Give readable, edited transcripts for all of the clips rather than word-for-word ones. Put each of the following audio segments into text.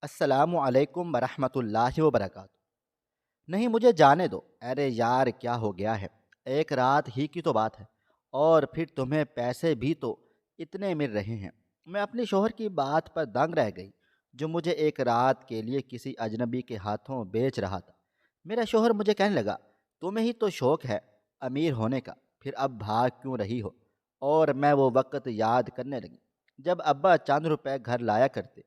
السلام علیکم ورحمۃ اللہ وبرکاتہ۔ نہیں، مجھے جانے دو۔ ارے یار، کیا ہو گیا ہے؟ ایک رات ہی کی تو بات ہے، اور پھر تمہیں پیسے بھی تو اتنے مل رہے ہیں۔ میں اپنے شوہر کی بات پر دنگ رہ گئی، جو مجھے ایک رات کے لیے کسی اجنبی کے ہاتھوں بیچ رہا تھا۔ میرا شوہر مجھے کہنے لگا، تمہیں ہی تو شوق ہے امیر ہونے کا، پھر اب بھاگ کیوں رہی ہو؟ اور میں وہ وقت یاد کرنے لگی جب ابا چند روپے گھر لایا کرتے،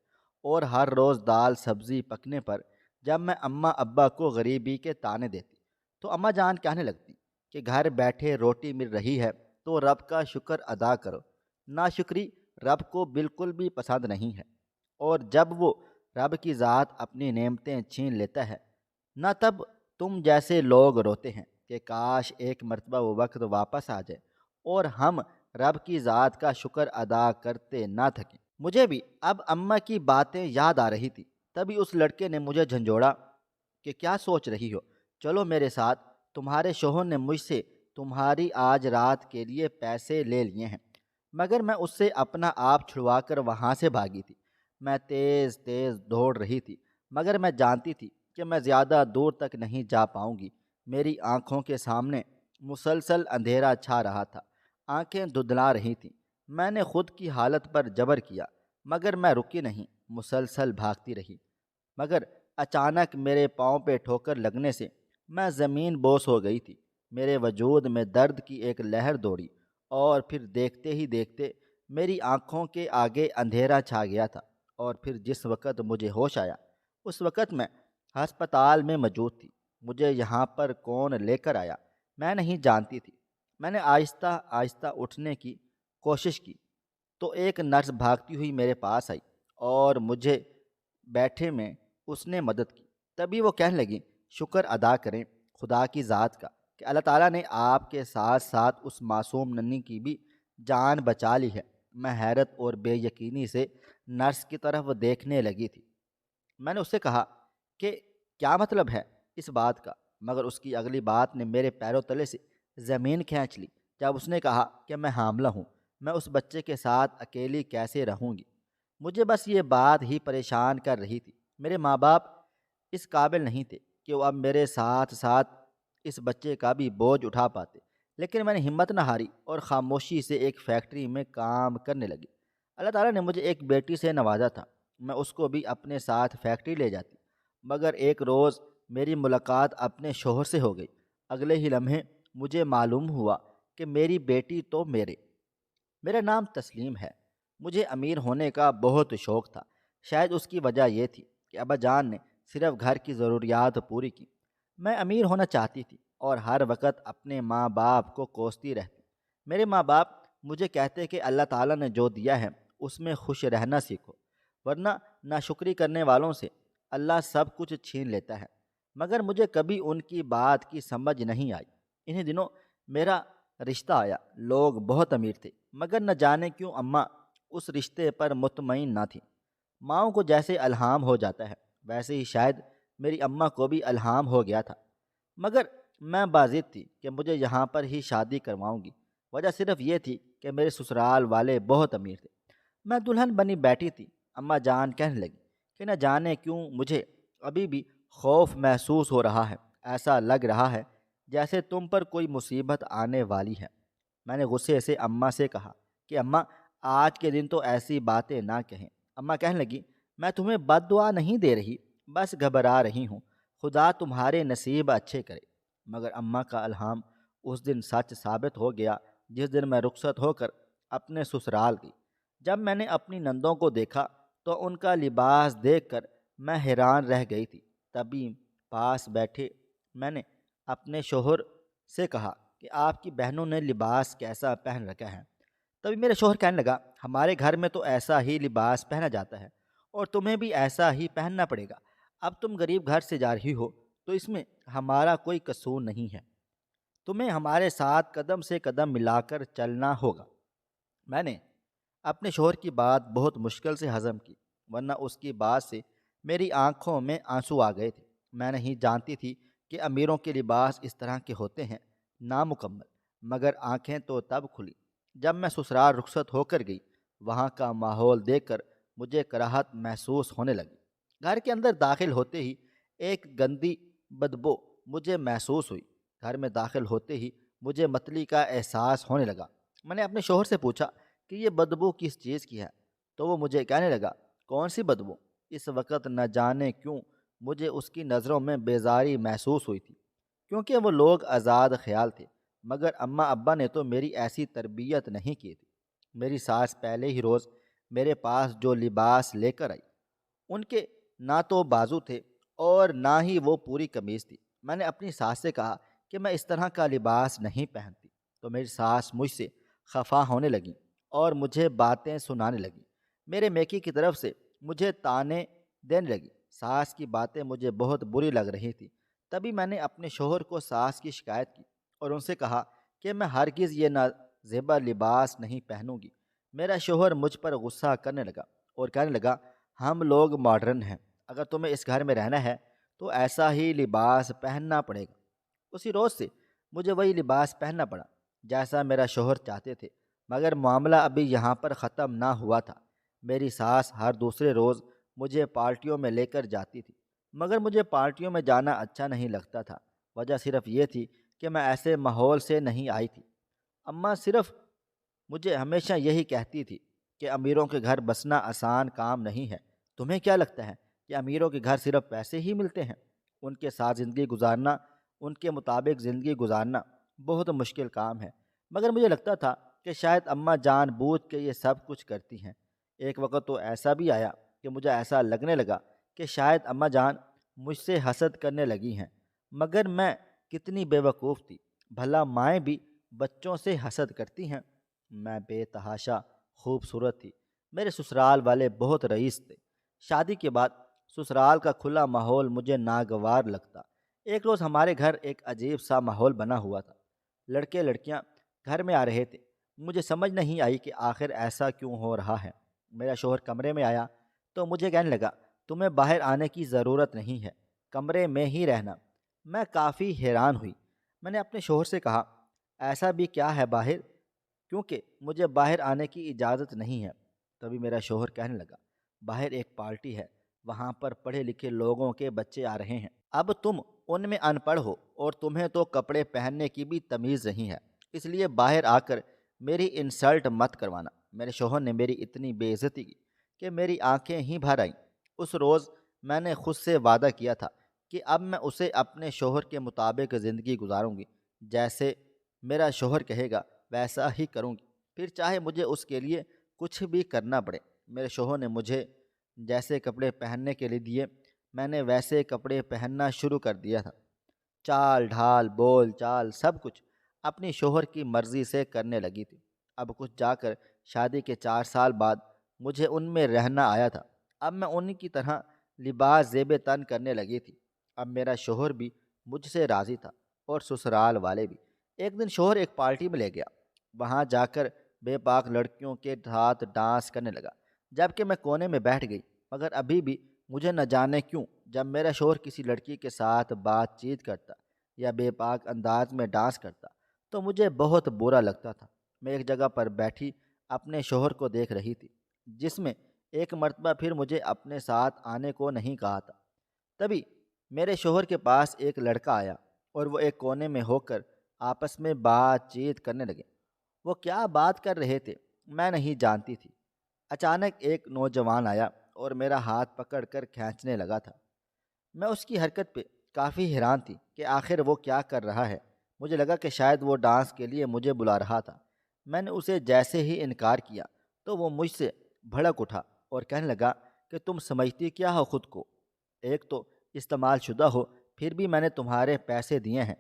اور ہر روز دال سبزی پکنے پر جب میں اماں ابا کو غریبی کے تانے دیتی، تو اماں جان کہنے لگتی کہ گھر بیٹھے روٹی مل رہی ہے تو رب کا شکر ادا کرو۔ ناشکری رب کو بالکل بھی پسند نہیں ہے، اور جب وہ رب کی ذات اپنی نعمتیں چھین لیتا ہے، نہ تب تم جیسے لوگ روتے ہیں کہ کاش ایک مرتبہ وہ وقت واپس آ جائے اور ہم رب کی ذات کا شکر ادا کرتے نہ تھکیں۔ مجھے بھی اب اماں کی باتیں یاد آ رہی تھی۔ تبھی اس لڑکے نے مجھے جھنجھوڑا کہ کیا سوچ رہی ہو؟ چلو میرے ساتھ، تمہارے شوہر نے مجھ سے تمہاری آج رات کے لیے پیسے لے لیے ہیں۔ مگر میں اس سے اپنا آپ چھڑوا کر وہاں سے بھاگی تھی۔ میں تیز تیز دوڑ رہی تھی، مگر میں جانتی تھی کہ میں زیادہ دور تک نہیں جا پاؤں گی۔ میری آنکھوں کے سامنے مسلسل اندھیرا چھا رہا تھا، آنکھیں دھندلا رہی تھیں۔ میں نے خود کی حالت پر جبر کیا، مگر میں رکی نہیں، مسلسل بھاگتی رہی۔ مگر اچانک میرے پاؤں پہ ٹھوکر لگنے سے میں زمین بوس ہو گئی تھی۔ میرے وجود میں درد کی ایک لہر دوڑی، اور پھر دیکھتے ہی دیکھتے میری آنکھوں کے آگے اندھیرا چھا گیا تھا۔ اور پھر جس وقت مجھے ہوش آیا، اس وقت میں ہسپتال میں موجود تھی۔ مجھے یہاں پر کون لے کر آیا میں نہیں جانتی تھی۔ میں نے آہستہ آہستہ اٹھنے کی کوشش کی تو ایک نرس بھاگتی ہوئی میرے پاس آئی، اور مجھے بیٹھے میں اس نے مدد کی۔ تبھی وہ کہنے لگی، شکر ادا کریں خدا کی ذات کا کہ اللہ تعالیٰ نے آپ کے ساتھ ساتھ اس معصوم ننھی کی بھی جان بچا لی ہے۔ میں حیرت اور بے یقینی سے نرس کی طرف دیکھنے لگی تھی۔ میں نے اس سے کہا کہ کیا مطلب ہے اس بات کا؟ مگر اس کی اگلی بات نے میرے پیروں تلے سے زمین کھینچ لی جب اس نے کہا کہ میں حاملہ ہوں۔ میں اس بچے کے ساتھ اکیلی کیسے رہوں گی؟ مجھے بس یہ بات ہی پریشان کر رہی تھی۔ میرے ماں باپ اس قابل نہیں تھے کہ وہ اب میرے ساتھ ساتھ اس بچے کا بھی بوجھ اٹھا پاتے، لیکن میں نے ہمت نہ ہاری اور خاموشی سے ایک فیکٹری میں کام کرنے لگی۔ اللہ تعالیٰ نے مجھے ایک بیٹی سے نوازا تھا، میں اس کو بھی اپنے ساتھ فیکٹری لے جاتی۔ مگر ایک روز میری ملاقات اپنے شوہر سے ہو گئی۔ اگلے ہی لمحے مجھے معلوم ہوا کہ میری بیٹی تو میرا نام تسلیم ہے۔ مجھے امیر ہونے کا بہت شوق تھا۔ شاید اس کی وجہ یہ تھی کہ ابا جان نے صرف گھر کی ضروریات پوری کی۔ میں امیر ہونا چاہتی تھی اور ہر وقت اپنے ماں باپ کو کوستی رہتی۔ میرے ماں باپ مجھے کہتے کہ اللہ تعالیٰ نے جو دیا ہے اس میں خوش رہنا سیکھو، ورنہ ناشکری کرنے والوں سے اللہ سب کچھ چھین لیتا ہے۔ مگر مجھے کبھی ان کی بات کی سمجھ نہیں آئی۔ انہی دنوں میرا رشتہ آیا۔ لوگ بہت امیر تھے، مگر نہ جانے کیوں اماں اس رشتے پر مطمئن نہ تھیں۔ ماؤں کو جیسے الہام ہو جاتا ہے، ویسے ہی شاید میری اماں کو بھی الہام ہو گیا تھا۔ مگر میں باضد تھی کہ مجھے یہاں پر ہی شادی کرواؤں گی۔ وجہ صرف یہ تھی کہ میرے سسرال والے بہت امیر تھے۔ میں دلہن بنی بیٹھی تھی۔ اماں جان کہنے لگی کہ نہ جانے کیوں مجھے ابھی بھی خوف محسوس ہو رہا ہے۔ ایسا لگ رہا ہے جیسے تم پر کوئی مصیبت آنے والی ہے۔ میں نے غصے سے اماں سے کہا کہ اماں، آج کے دن تو ایسی باتیں نہ کہیں۔ اماں کہنے لگی، میں تمہیں بد دعا نہیں دے رہی، بس گھبرا رہی ہوں۔ خدا تمہارے نصیب اچھے کرے۔ مگر اماں کا الہام اس دن سچ ثابت ہو گیا جس دن میں رخصت ہو کر اپنے سسرال گئی۔ جب میں نے اپنی نندوں کو دیکھا تو ان کا لباس دیکھ کر میں حیران رہ گئی تھی۔ تبھی پاس بیٹھے میں نے اپنے شوہر سے کہا کہ آپ کی بہنوں نے لباس کیسا پہن رکھا ہے؟ تبھی میرے شوہر کہنے لگا، ہمارے گھر میں تو ایسا ہی لباس پہنا جاتا ہے، اور تمہیں بھی ایسا ہی پہننا پڑے گا۔ اب تم غریب گھر سے جا رہی ہو تو اس میں ہمارا کوئی قصور نہیں ہے۔ تمہیں ہمارے ساتھ قدم سے قدم ملا کر چلنا ہوگا۔ میں نے اپنے شوہر کی بات بہت مشکل سے ہضم کی، ورنہ اس کی بات سے میری آنکھوں میں آنسو آ گئے تھے۔ میں نہیں جانتی تھی کہ امیروں کے لباس اس طرح کے ہوتے ہیں، نامکمل۔ مگر آنکھیں تو تب کھلی جب میں سسرال رخصت ہو کر گئی۔ وہاں کا ماحول دیکھ کر مجھے کراہت محسوس ہونے لگی۔ گھر کے اندر داخل ہوتے ہی ایک گندی بدبو مجھے محسوس ہوئی۔ گھر میں داخل ہوتے ہی مجھے متلی کا احساس ہونے لگا۔ میں نے اپنے شوہر سے پوچھا کہ یہ بدبو کس چیز کی ہے، تو وہ مجھے کہنے لگا، کون سی بدبو؟ اس وقت نہ جانے کیوں مجھے اس کی نظروں میں بیزاری محسوس ہوئی تھی، کیونکہ وہ لوگ آزاد خیال تھے، مگر اماں ابا نے تو میری ایسی تربیت نہیں کی تھی۔ میری ساس پہلے ہی روز میرے پاس جو لباس لے کر آئی، ان کے نہ تو بازو تھے اور نہ ہی وہ پوری قمیض تھی۔ میں نے اپنی ساس سے کہا کہ میں اس طرح کا لباس نہیں پہنتی، تو میری ساس مجھ سے خفا ہونے لگی اور مجھے باتیں سنانے لگی۔ میرے میکی کی طرف سے مجھے تانے دینے لگی۔ ساس کی باتیں مجھے بہت بری لگ رہی تھی۔ تبھی میں نے اپنے شوہر کو ساس کی شکایت کی اور ان سے کہا کہ میں ہرگز یہ نازیبا لباس نہیں پہنوں گی۔ میرا شوہر مجھ پر غصہ کرنے لگا اور کہنے لگا، ہم لوگ ماڈرن ہیں، اگر تمہیں اس گھر میں رہنا ہے تو ایسا ہی لباس پہننا پڑے گا۔ اسی روز سے مجھے وہی لباس پہننا پڑا جیسا میرا شوہر چاہتے تھے، مگر معاملہ ابھی یہاں پر ختم نہ ہوا تھا۔ میری ساس ہر دوسرے روز مجھے پارٹیوں میں لے کر جاتی تھی، مگر مجھے پارٹیوں میں جانا اچھا نہیں لگتا تھا۔ وجہ صرف یہ تھی کہ میں ایسے ماحول سے نہیں آئی تھی۔ اماں صرف مجھے ہمیشہ یہی کہتی تھی کہ امیروں کے گھر بسنا آسان کام نہیں ہے۔ تمہیں کیا لگتا ہے کہ امیروں کے گھر صرف پیسے ہی ملتے ہیں؟ ان کے ساتھ زندگی گزارنا، ان کے مطابق زندگی گزارنا بہت مشکل کام ہے۔ مگر مجھے لگتا تھا کہ شاید اماں جان بوجھ کے یہ سب کچھ کرتی ہیں۔ ایک وقت تو ایسا بھی آیا کہ مجھے ایسا لگنے لگا کہ شاید اماں جان مجھ سے حسد کرنے لگی ہیں، مگر میں کتنی بے وقوف تھی، بھلا مائیں بھی بچوں سے حسد کرتی ہیں؟ میں بے تحاشا خوبصورت تھی۔ میرے سسرال والے بہت رئیس تھے۔ شادی کے بعد سسرال کا کھلا ماحول مجھے ناگوار لگتا۔ ایک روز ہمارے گھر ایک عجیب سا ماحول بنا ہوا تھا۔ لڑکے لڑکیاں گھر میں آ رہے تھے۔ مجھے سمجھ نہیں آئی کہ آخر ایسا کیوں ہو رہا ہے۔ میرا شوہر کمرے میں آیا تو مجھے کہنے لگا، تمہیں باہر آنے کی ضرورت نہیں ہے، کمرے میں ہی رہنا۔ میں کافی حیران ہوئی۔ میں نے اپنے شوہر سے کہا، ایسا بھی کیا ہے باہر، کیونکہ مجھے باہر آنے کی اجازت نہیں ہے۔ تبھی میرا شوہر کہنے لگا، باہر ایک پارٹی ہے، وہاں پر پڑھے لکھے لوگوں کے بچے آ رہے ہیں، اب تم ان میں ان پڑھ ہو اور تمہیں تو کپڑے پہننے کی بھی تمیز نہیں ہے، اس لیے باہر آ کر میری انسلٹ مت کروانا۔ میرے شوہر نے میری اتنی بے عزتی کی کہ میری آنکھیں ہی بھر آئیں۔ اس روز میں نے خود سے وعدہ کیا تھا کہ اب میں اسے اپنے شوہر کے مطابق زندگی گزاروں گی، جیسے میرا شوہر کہے گا ویسا ہی کروں گی، پھر چاہے مجھے اس کے لیے کچھ بھی کرنا پڑے۔ میرے شوہر نے مجھے جیسے کپڑے پہننے کے لیے دیے، میں نے ویسے کپڑے پہننا شروع کر دیا تھا۔ چال ڈھال بول چال سب کچھ اپنی شوہر کی مرضی سے کرنے لگی تھی۔ اب کچھ جا کر شادی کے 4 سال بعد مجھے ان میں رہنا آیا تھا۔ اب میں ان کی طرح لباس زیب تن کرنے لگی تھی۔ اب میرا شوہر بھی مجھ سے راضی تھا اور سسرال والے بھی۔ ایک دن شوہر ایک پارٹی میں لے گیا، وہاں جا کر بے پاک لڑکیوں کے ساتھ ڈانس کرنے لگا، جبکہ میں کونے میں بیٹھ گئی۔ مگر ابھی بھی مجھے نہ جانے کیوں جب میرا شوہر کسی لڑکی کے ساتھ بات چیت کرتا یا بے پاک انداز میں ڈانس کرتا تو مجھے بہت برا لگتا تھا۔ میں ایک جگہ پر بیٹھی اپنے شوہر کو دیکھ رہی تھی، جس میں ایک مرتبہ پھر مجھے اپنے ساتھ آنے کو نہیں کہا تھا۔ تبھی میرے شوہر کے پاس ایک لڑکا آیا اور وہ ایک کونے میں ہو کر آپس میں بات چیت کرنے لگے۔ وہ کیا بات کر رہے تھے میں نہیں جانتی تھی۔ اچانک ایک نوجوان آیا اور میرا ہاتھ پکڑ کر کھینچنے لگا تھا۔ میں اس کی حرکت پہ کافی حیران تھی کہ آخر وہ کیا کر رہا ہے۔ مجھے لگا کہ شاید وہ ڈانس کے لیے مجھے بلا رہا تھا۔ میں نے اسے جیسے ہی انکار کیا تو وہ مجھ سے بھڑک اٹھا اور کہنے لگا کہ تم سمجھتی کیا ہو خود کو، ایک تو استعمال شدہ ہو، پھر بھی میں نے تمہارے پیسے دیے ہیں۔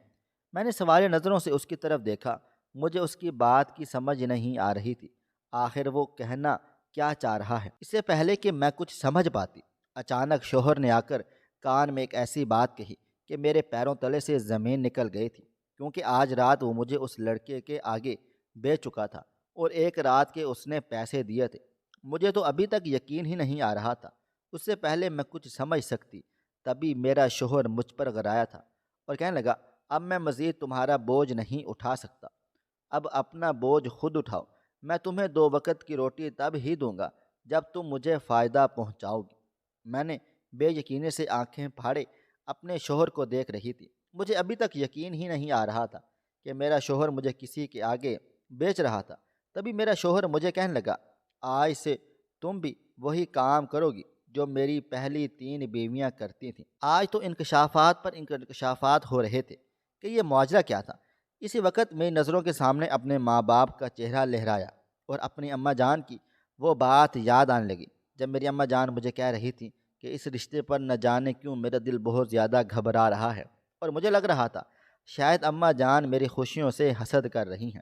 میں نے سوالیہ نظروں سے اس کی طرف دیکھا۔ مجھے اس کی بات کی سمجھ نہیں آ رہی تھی، آخر وہ کہنا کیا چاہ رہا ہے۔ اس سے پہلے کہ میں کچھ سمجھ پاتی، اچانک شوہر نے آ کر کان میں ایک ایسی بات کہی کہ میرے پیروں تلے سے زمین نکل گئی تھی، کیونکہ آج رات وہ مجھے اس لڑکے کے آگے بیچ چکا تھا اور ایک رات کے اس نے پیسے دیے تھے۔ مجھے تو ابھی تک یقین ہی نہیں آ رہا تھا۔ اس سے پہلے میں کچھ سمجھ سکتی، تبھی میرا شوہر مجھ پر غرایا تھا اور کہنے لگا، اب میں مزید تمہارا بوجھ نہیں اٹھا سکتا، اب اپنا بوجھ خود اٹھاؤ۔ میں تمہیں 2 وقت کی روٹی تب ہی دوں گا جب تم مجھے فائدہ پہنچاؤ گی۔ میں نے بے یقینی سے آنکھیں پھاڑے اپنے شوہر کو دیکھ رہی تھی۔ مجھے ابھی تک یقین ہی نہیں آ رہا تھا کہ میرا شوہر مجھے کسی کے آگے بیچ رہا تھا۔ تبھی میرا شوہر مجھے کہنے لگا، آج سے تم بھی وہی کام کرو گی جو میری پہلی 3 بیویاں کرتی تھیں۔ آج تو انکشافات پر انکشافات ہو رہے تھے کہ یہ معجزہ کیا تھا۔ اسی وقت میری نظروں کے سامنے اپنے ماں باپ کا چہرہ لہرایا اور اپنی اماں جان کی وہ بات یاد آنے لگی جب میری اماں جان مجھے کہہ رہی تھی کہ اس رشتے پر نہ جانے کیوں میرا دل بہت زیادہ گھبرا رہا ہے، اور مجھے لگ رہا تھا شاید اماں جان میری خوشیوں سے حسد کر رہی ہیں۔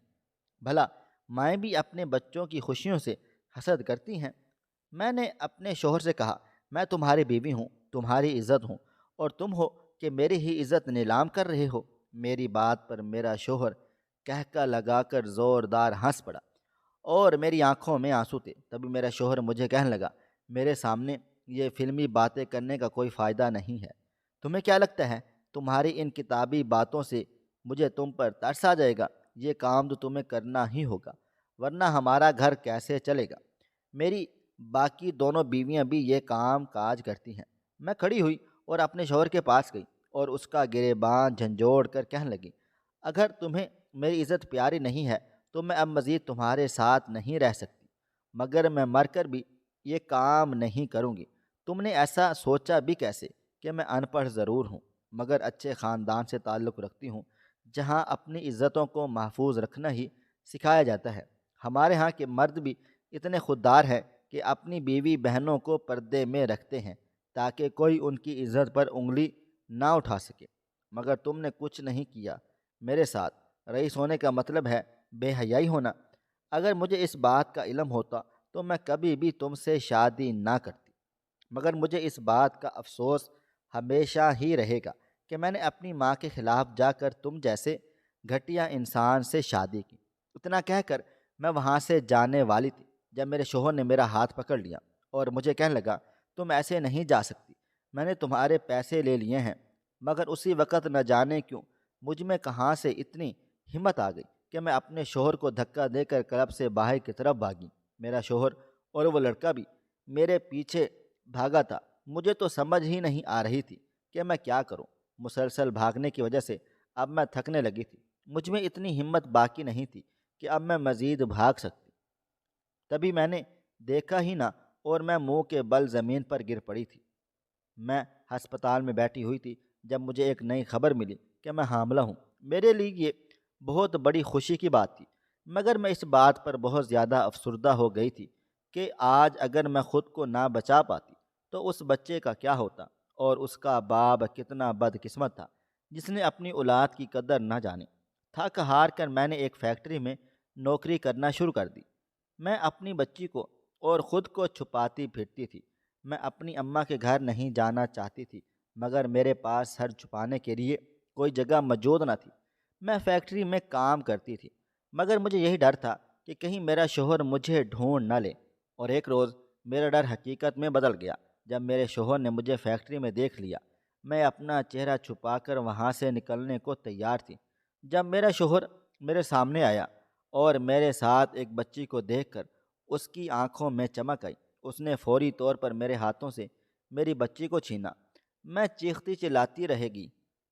بھلا مائیں بھی اپنے بچوں کی خوشیوں سے حسد کرتی ہیں؟ میں نے اپنے شوہر سے کہا، میں تمہاری بیوی ہوں، تمہاری عزت ہوں، اور تم ہو کہ میری ہی عزت نیلام کر رہے ہو۔ میری بات پر میرا شوہر کہکا لگا کر زوردار ہنس پڑا اور میری آنکھوں میں آنسو تھے۔ تبھی میرا شوہر مجھے کہنے لگا، میرے سامنے یہ فلمی باتیں کرنے کا کوئی فائدہ نہیں ہے۔ تمہیں کیا لگتا ہے تمہاری ان کتابی باتوں سے مجھے تم پر ترس آ جائے گا؟ یہ کام تو تمہیں کرنا ہی ہوگا، ورنہ ہمارا گھر کیسے چلے گا؟ میری باقی دونوں بیویاں بھی یہ کام کاج کرتی ہیں۔ میں کھڑی ہوئی اور اپنے شوہر کے پاس گئی اور اس کا گریباں جھنجھوڑ کر کہنے لگی، اگر تمہیں میری عزت پیاری نہیں ہے تو میں اب مزید تمہارے ساتھ نہیں رہ سکتی، مگر میں مر کر بھی یہ کام نہیں کروں گی۔ تم نے ایسا سوچا بھی کیسے کہ میں ان پڑھ ضرور ہوں مگر اچھے خاندان سے تعلق رکھتی ہوں، جہاں اپنی عزتوں کو محفوظ رکھنا ہی سکھایا جاتا ہے۔ ہمارے ہاں کے مرد بھی اتنے خوددار ہیں کہ اپنی بیوی بہنوں کو پردے میں رکھتے ہیں تاکہ کوئی ان کی عزت پر انگلی نہ اٹھا سکے، مگر تم نے کچھ نہیں کیا میرے ساتھ۔ رئیس ہونے کا مطلب ہے بے حیائی ہونا۔ اگر مجھے اس بات کا علم ہوتا تو میں کبھی بھی تم سے شادی نہ کرتی، مگر مجھے اس بات کا افسوس ہمیشہ ہی رہے گا کہ میں نے اپنی ماں کے خلاف جا کر تم جیسے گھٹیا انسان سے شادی کی۔ اتنا کہہ کر میں وہاں سے جانے والی تھی جب میرے شوہر نے میرا ہاتھ پکڑ لیا اور مجھے کہنے لگا، تم ایسے نہیں جا سکتی، میں نے تمہارے پیسے لے لیے ہیں۔ مگر اسی وقت نہ جانے کیوں مجھ میں کہاں سے اتنی ہمت آ گئی کہ میں اپنے شوہر کو دھکا دے کر کلب سے باہر کی طرف بھاگی۔ میرا شوہر اور وہ لڑکا بھی میرے پیچھے بھاگا تھا۔ مجھے تو سمجھ ہی نہیں آ رہی تھی کہ میں کیا کروں۔ مسلسل بھاگنے کی وجہ سے اب میں تھکنے لگی تھی، مجھ میں اتنی ہمت باقی نہیں تھی کہ اب میں مزید بھاگ سکتی۔ تبھی میں نے دیکھا ہی نہ اور میں منہ کے بل زمین پر گر پڑی تھی۔ میں ہسپتال میں بیٹھی ہوئی تھی جب مجھے ایک نئی خبر ملی کہ میں حاملہ ہوں۔ میرے لیے یہ بہت بڑی خوشی کی بات تھی، مگر میں اس بات پر بہت زیادہ افسردہ ہو گئی تھی کہ آج اگر میں خود کو نہ بچا پاتی تو اس بچے کا کیا ہوتا، اور اس کا باپ کتنا بدقسمت تھا جس نے اپنی اولاد کی قدر نہ جانے۔ تھک ہار کر میں نے ایک فیکٹری میں نوکری کرنا شروع کر دی۔ میں اپنی بچی کو اور خود کو چھپاتی پھرتی تھی۔ میں اپنی اماں کے گھر نہیں جانا چاہتی تھی، مگر میرے پاس سر چھپانے کے لیے کوئی جگہ موجود نہ تھی۔ میں فیکٹری میں کام کرتی تھی، مگر مجھے یہی ڈر تھا کہ کہیں میرا شوہر مجھے ڈھونڈ نہ لے، اور ایک روز میرا ڈر حقیقت میں بدل گیا جب میرے شوہر نے مجھے فیکٹری میں دیکھ لیا۔ میں اپنا چہرہ چھپا کر وہاں سے نکلنے کو تیار تھی جب میرا شوہر میرے سامنے آیا اور میرے ساتھ ایک بچی کو دیکھ کر اس کی آنکھوں میں چمک آئی۔ اس نے فوری طور پر میرے ہاتھوں سے میری بچی کو چھینا۔ میں چیختی چلاتی رہے گی،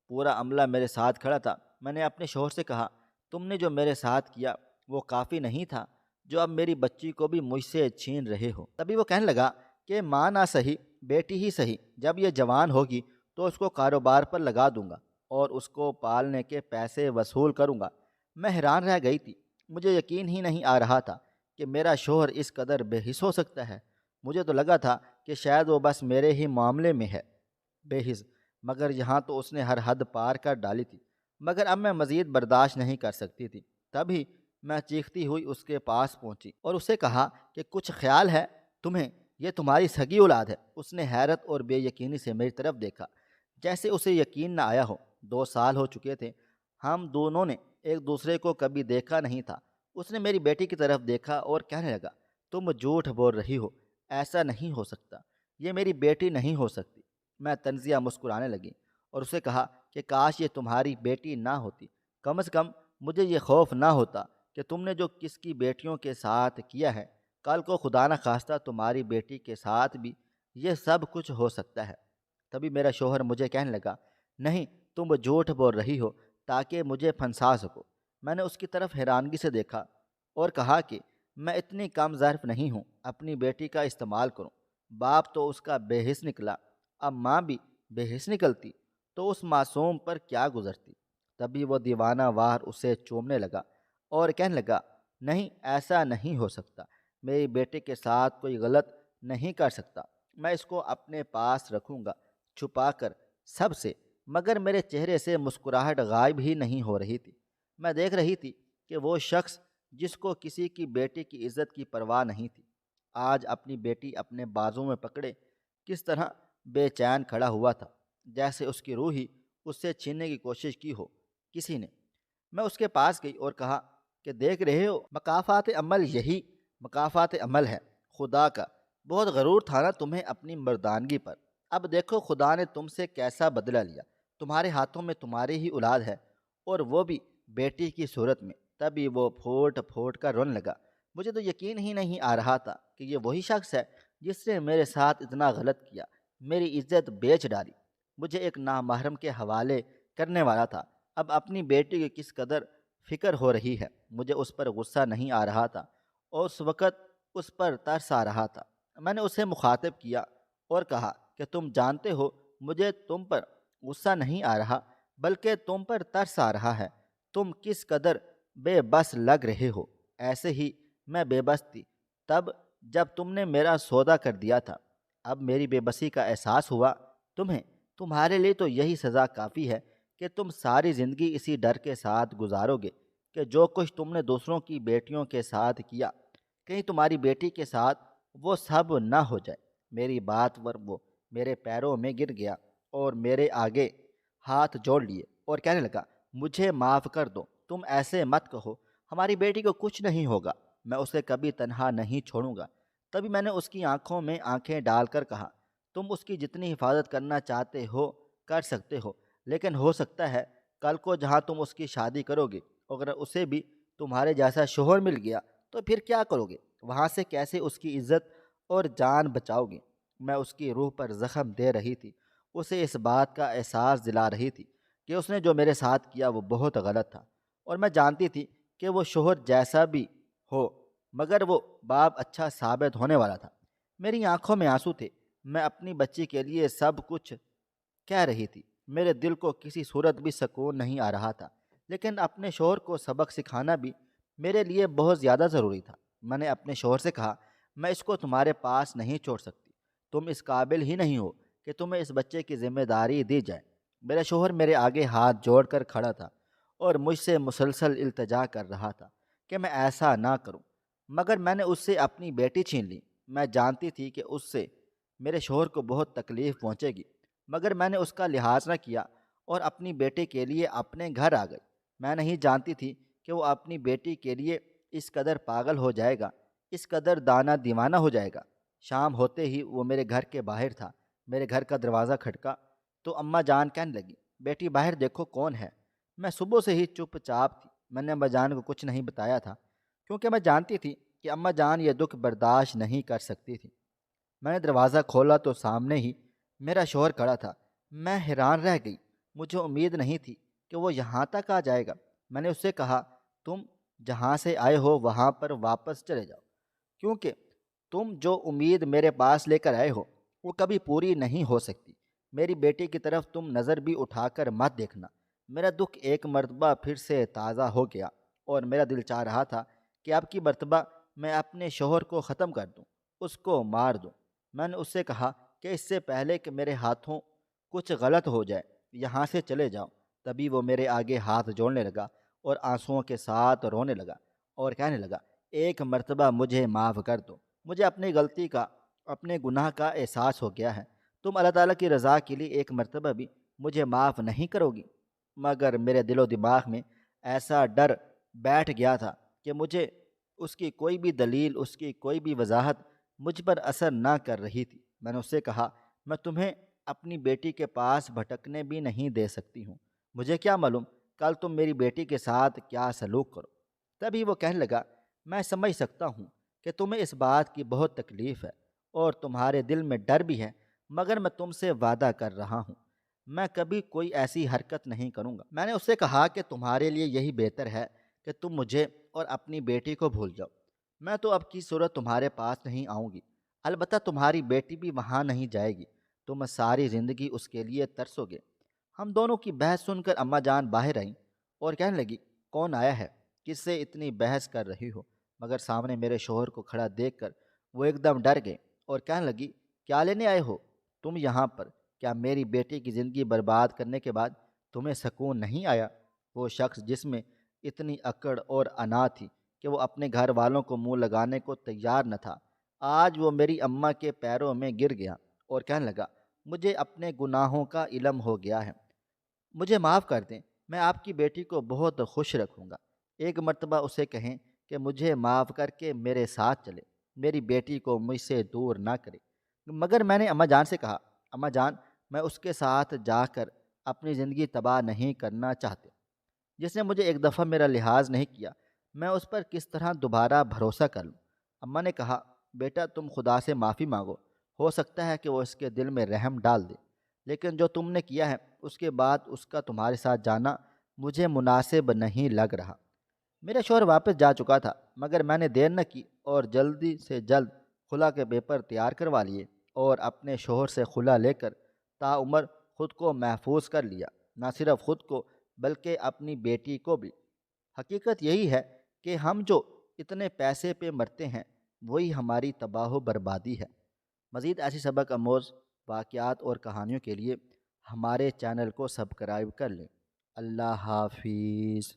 پورا عملہ میرے ساتھ کھڑا تھا۔ میں نے اپنے شوہر سے کہا، تم نے جو میرے ساتھ کیا وہ کافی نہیں تھا جو اب میری بچی کو بھی مجھ سے چھین رہے ہو۔ تبھی وہ کہنے لگا کہ ماں نہ صحیح بیٹی ہی صحیح، جب یہ جوان ہوگی تو اس کو کاروبار پر لگا دوں گا اور اس کو پالنے کے پیسے وصول کروں گا۔ میں حیران رہ گئی تھی، مجھے یقین ہی نہیں آ رہا تھا کہ میرا شوہر اس قدر بے حس ہو سکتا ہے۔ مجھے تو لگا تھا کہ شاید وہ بس میرے ہی معاملے میں ہے بے حس، مگر یہاں تو اس نے ہر حد پار کر ڈالی تھی۔ مگر اب میں مزید برداشت نہیں کر سکتی تھی۔ تبھی میں چیختی ہوئی اس کے پاس پہنچی اور اسے کہا کہ کچھ خیال ہے تمہیں، یہ تمہاری سگی اولاد ہے۔ اس نے حیرت اور بے یقینی سے میری طرف دیکھا جیسے اسے یقین نہ آیا ہو۔ 2 سال ہو چکے تھے، ہم دونوں نے ایک دوسرے کو کبھی دیکھا نہیں تھا۔ اس نے میری بیٹی کی طرف دیکھا اور کہنے لگا، تم جھوٹ بول رہی ہو، ایسا نہیں ہو سکتا، یہ میری بیٹی نہیں ہو سکتی۔ میں طنزیہ مسکرانے لگی اور اسے کہا کہ کاش یہ تمہاری بیٹی نہ ہوتی، کم از کم مجھے یہ خوف نہ ہوتا کہ تم نے جو کس کی بیٹیوں کے ساتھ کیا ہے، کل کو خدا نہ خواستہ تمہاری بیٹی کے ساتھ بھی یہ سب کچھ ہو سکتا ہے۔ تبھی میرا شوہر مجھے کہنے لگا، نہیں تم جھوٹ بول رہی ہو تاکہ مجھے پھنسا سکو۔ میں نے اس کی طرف حیرانگی سے دیکھا اور کہا کہ میں اتنی کم ظرف نہیں ہوں اپنی بیٹی کا استعمال کروں۔ باپ تو اس کا بے حس نکلا، اب ماں بھی بے حس نکلتی تو اس معصوم پر کیا گزرتی۔ تبھی وہ دیوانہ وار اسے چومنے لگا اور کہنے لگا، نہیں ایسا نہیں ہو سکتا، میری بیٹے کے ساتھ کوئی غلط نہیں کر سکتا، میں اس کو اپنے پاس رکھوں گا چھپا کر سب سے۔ مگر میرے چہرے سے مسکراہٹ غائب ہی نہیں ہو رہی تھی۔ میں دیکھ رہی تھی کہ وہ شخص جس کو کسی کی بیٹی کی عزت کی پرواہ نہیں تھی، آج اپنی بیٹی اپنے بازو میں پکڑے کس طرح بے چین کھڑا ہوا تھا، جیسے اس کی روح ہی اس سے چھیننے کی کوشش کی ہو کسی نے۔ میں اس کے پاس گئی اور کہا کہ دیکھ رہے ہو، مکافات عمل یہی مکافات عمل ہے خدا کا۔ بہت غرور تھا نا تمہیں اپنی مردانگی پر، اب دیکھو خدا نے تم سے کیسا بدلہ لیا، تمہارے ہاتھوں میں تمہاری ہی اولاد ہے، اور وہ بھی بیٹی کی صورت میں۔ تبھی وہ پھوٹ پھوٹ کر رونے لگا۔ مجھے تو یقین ہی نہیں آ رہا تھا کہ یہ وہی شخص ہے جس نے میرے ساتھ اتنا غلط کیا، میری عزت بیچ ڈالی، مجھے ایک نامحرم کے حوالے کرنے والا تھا۔ اب اپنی بیٹی کی کس قدر فکر ہو رہی ہے، مجھے اس پر غصہ نہیں آ رہا تھا اور اس وقت اس پر ترس آ رہا تھا۔ میں نے اسے مخاطب کیا اور کہا کہ تم جانتے ہو مجھے تم پر غصہ نہیں آ رہا بلکہ تم پر ترس آ رہا ہے، تم کس قدر بے بس لگ رہے ہو۔ ایسے ہی میں بے بس تھی تب جب تم نے میرا سودا کر دیا تھا، اب میری بے بسی کا احساس ہوا تمہیں۔ تمہارے لیے تو یہی سزا کافی ہے کہ تم ساری زندگی اسی ڈر کے ساتھ گزارو گے کہ جو کچھ تم نے دوسروں کی بیٹیوں کے ساتھ کیا، کہیں تمہاری بیٹی کے ساتھ وہ سب نہ ہو جائے۔ میری بات پر وہ میرے پیروں میں گر گیا اور میرے آگے ہاتھ جوڑ لیے اور کہنے لگا، مجھے معاف کر دو، تم ایسے مت کہو، ہماری بیٹی کو کچھ نہیں ہوگا، میں اسے کبھی تنہا نہیں چھوڑوں گا۔ تبھی میں نے اس کی آنکھوں میں آنکھیں ڈال کر کہا، تم اس کی جتنی حفاظت کرنا چاہتے ہو کر سکتے ہو، لیکن ہو سکتا ہے کل کو جہاں تم اس کی شادی کرو گے اگر اسے بھی تمہارے جیسا شوہر مل گیا تو پھر کیا کرو گے؟ وہاں سے کیسے اس کی عزت اور جان بچاؤ گے؟ میں اس کی روح پر زخم دے رہی تھی، اسے اس بات کا احساس دلا رہی تھی کہ اس نے جو میرے ساتھ کیا وہ بہت غلط تھا، اور میں جانتی تھی کہ وہ شوہر جیسا بھی ہو مگر وہ باپ اچھا ثابت ہونے والا تھا۔ میری آنکھوں میں آنسو تھے، میں اپنی بچی کے لیے سب کچھ کہہ رہی تھی، میرے دل کو کسی صورت بھی سکون نہیں آ رہا تھا، لیکن اپنے شوہر کو سبق سکھانا بھی میرے لیے بہت زیادہ ضروری تھا۔ میں نے اپنے شوہر سے کہا، میں اس کو تمہارے پاس نہیں چھوڑ سکتی، تم اس قابل ہی نہیں ہو کہ تمہیں اس بچے کی ذمہ داری دی جائے۔ میرا شوہر میرے آگے ہاتھ جوڑ کر کھڑا تھا اور مجھ سے مسلسل التجا کر رہا تھا کہ میں ایسا نہ کروں، مگر میں نے اس سے اپنی بیٹی چھین لی۔ میں جانتی تھی کہ اس سے میرے شوہر کو بہت تکلیف پہنچے گی، مگر میں نے اس کا لحاظ نہ کیا اور اپنی بیٹی کے لیے اپنے گھر آ گئی۔ میں نہیں جانتی تھی کہ وہ اپنی بیٹی کے لیے اس قدر پاگل ہو جائے گا، اس قدر دانہ دیوانہ ہو جائے گا۔ شام ہوتے ہی وہ میرے گھر کے باہر تھا، میرے گھر کا دروازہ کھٹکا تو اماں جان کہنے لگی، بیٹی باہر دیکھو کون ہے۔ میں صبح سے ہی چپ چاپ تھی، میں نے اماں جان کو کچھ نہیں بتایا تھا کیونکہ میں جانتی تھی کہ اماں جان یہ دکھ برداشت نہیں کر سکتی تھی۔ میں نے دروازہ کھولا تو سامنے ہی میرا شوہر کھڑا تھا۔ میں حیران رہ گئی، مجھے امید نہیں تھی کہ وہ یہاں تک آ جائے گا۔ میں نے اس سے کہا، تم جہاں سے آئے ہو وہاں پر واپس چلے جاؤ، کیونکہ تم جو امید میرے پاس لے کر آئے ہو وہ کبھی پوری نہیں ہو سکتی۔ میری بیٹی کی طرف تم نظر بھی اٹھا کر مت دیکھنا۔ میرا دکھ ایک مرتبہ پھر سے تازہ ہو گیا اور میرا دل چاہ رہا تھا کہ اب کی مرتبہ میں اپنے شوہر کو ختم کر دوں، اس کو مار دوں۔ میں نے اس سے کہا کہ اس سے پہلے کہ میرے ہاتھوں کچھ غلط ہو جائے یہاں سے چلے جاؤ۔ تبھی وہ میرے آگے ہاتھ جوڑنے لگا اور آنسوؤں کے ساتھ رونے لگا اور کہنے لگا، ایک مرتبہ مجھے معاف کر دو، مجھے اپنی غلطی کا، اپنے گناہ کا احساس ہو گیا ہے، تم اللہ تعالیٰ کی رضا کے لیے ایک مرتبہ بھی مجھے معاف نہیں کرو گی؟ مگر میرے دل و دماغ میں ایسا ڈر بیٹھ گیا تھا کہ مجھے اس کی کوئی بھی دلیل، اس کی کوئی بھی وضاحت مجھ پر اثر نہ کر رہی تھی۔ میں نے اس سے کہا، میں تمہیں اپنی بیٹی کے پاس بھٹکنے بھی نہیں دے سکتی ہوں، مجھے کیا معلوم کل تم میری بیٹی کے ساتھ کیا سلوک کرو۔ تبھی وہ کہنے لگا، میں سمجھ سکتا ہوں کہ تمہیں اس بات کی بہت تکلیف ہے اور تمہارے دل میں ڈر بھی ہے، مگر میں تم سے وعدہ کر رہا ہوں میں کبھی کوئی ایسی حرکت نہیں کروں گا۔ میں نے اس سے کہا کہ تمہارے لیے یہی بہتر ہے کہ تم مجھے اور اپنی بیٹی کو بھول جاؤ۔ میں تو اب کی صورت تمہارے پاس نہیں آؤں گی، البتہ تمہاری بیٹی بھی وہاں نہیں جائے گی، تم ساری زندگی اس کے لیے ترسو گے۔ ہم دونوں کی بحث سن کر اماں جان باہر آئیں اور کہنے لگی، کون آیا ہے؟ کس سے اتنی بحث کر رہی ہو؟ مگر سامنے میرے شوہر کو کھڑا دیکھ کر وہ ایک دم ڈر گئے اور کہنے لگی، کیا لینے آئے ہو تم یہاں پر؟ کیا میری بیٹی کی زندگی برباد کرنے کے بعد تمہیں سکون نہیں آیا؟ وہ شخص جس میں اتنی اکڑ اور انا تھی کہ وہ اپنے گھر والوں کو منہ لگانے کو تیار نہ تھا، آج وہ میری اماں کے پیروں میں گر گیا اور کہنے لگا، مجھے اپنے گناہوں کا علم ہو گیا ہے، مجھے معاف کر دیں، میں آپ کی بیٹی کو بہت خوش رکھوں گا۔ ایک مرتبہ اسے کہیں کہ مجھے معاف کر کے میرے ساتھ چلے، میری بیٹی کو مجھ سے دور نہ کرے۔ مگر میں نے اماں جان سے کہا، اماں جان میں اس کے ساتھ جا کر اپنی زندگی تباہ نہیں کرنا چاہتے، جس نے مجھے ایک دفعہ میرا لحاظ نہیں کیا میں اس پر کس طرح دوبارہ بھروسہ کر لوں؟ اماں نے کہا، بیٹا تم خدا سے معافی مانگو، ہو سکتا ہے کہ وہ اس کے دل میں رحم ڈال دے، لیکن جو تم نے کیا ہے اس کے بعد اس کا تمہارے ساتھ جانا مجھے مناسب نہیں لگ رہا۔ میرا شوہر واپس جا چکا تھا، مگر میں نے دیر نہ کی اور جلدی سے جلد خلا کے پیپر تیار کروا لیے اور اپنے شوہر سے خلا لے کر عمر خود کو محفوظ کر لیا، نہ صرف خود کو بلکہ اپنی بیٹی کو بھی۔ حقیقت یہی ہے کہ ہم جو اتنے پیسے پہ مرتے ہیں وہی ہماری تباہ و بربادی ہے۔ مزید ایسی سبق آموز واقعات اور کہانیوں کے لیے ہمارے چینل کو سبسکرائب کر لیں۔ اللہ حافظ۔